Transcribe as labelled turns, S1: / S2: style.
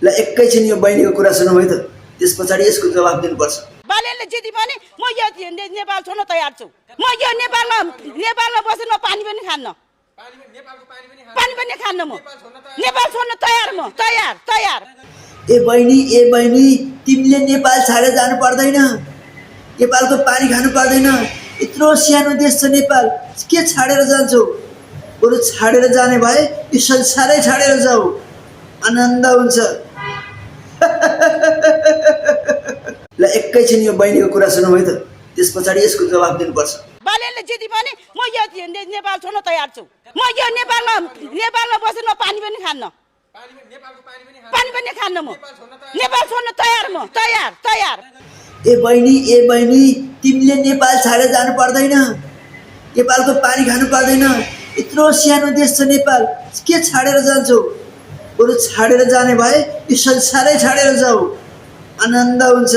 S1: ल एकैछिन यो बहिनीको कुरा सुनौँ है त, त्यस पछाडि यसको जवाब दिनुपर्छ।
S2: बालेनले जिति पनि म यो नेपाल छोड्न तयार छु। म यो नेपालमा बसेर म पानी पनि खान्न, पानी पनि खान्न। म नेपाल छोड्न तयार, म तयार।
S1: ए बहिनी तिमीले नेपाल छाडेर जानु पर्दैन, नेपालको पानी खानु पर्दैन। यत्रो सानो देश छ नेपाल, के छाडेर जान्छौ? बरु छाडेर जाने भए यो संसारै छाडेर जाऊ, आनन्द हुन्छ। ल एकैछिन यो बहिनीको कुरा सुनौँ है त, त्यस पछाडि यसको जवाब दिनुपर्छ।
S2: बालेनले जिति पनि म यो नेपाल छोड्न तयार छु। म यो नेपालमा बसेर म पानी पनि खान्न, पानी पनि खान्न। म नेपाल छोड्न तयार, म तयार।
S1: ए बहिनी तिमीले नेपाल छाडेर जानु पर्दैन, नेपालको पानी खानु पर्दैन। यत्रो सानो देश छ नेपाल, के छाडेर जान्छौ? बरु छाडेर जाने भए यो संसारै छाडेर जाऊ, आनन्द हुन्छ।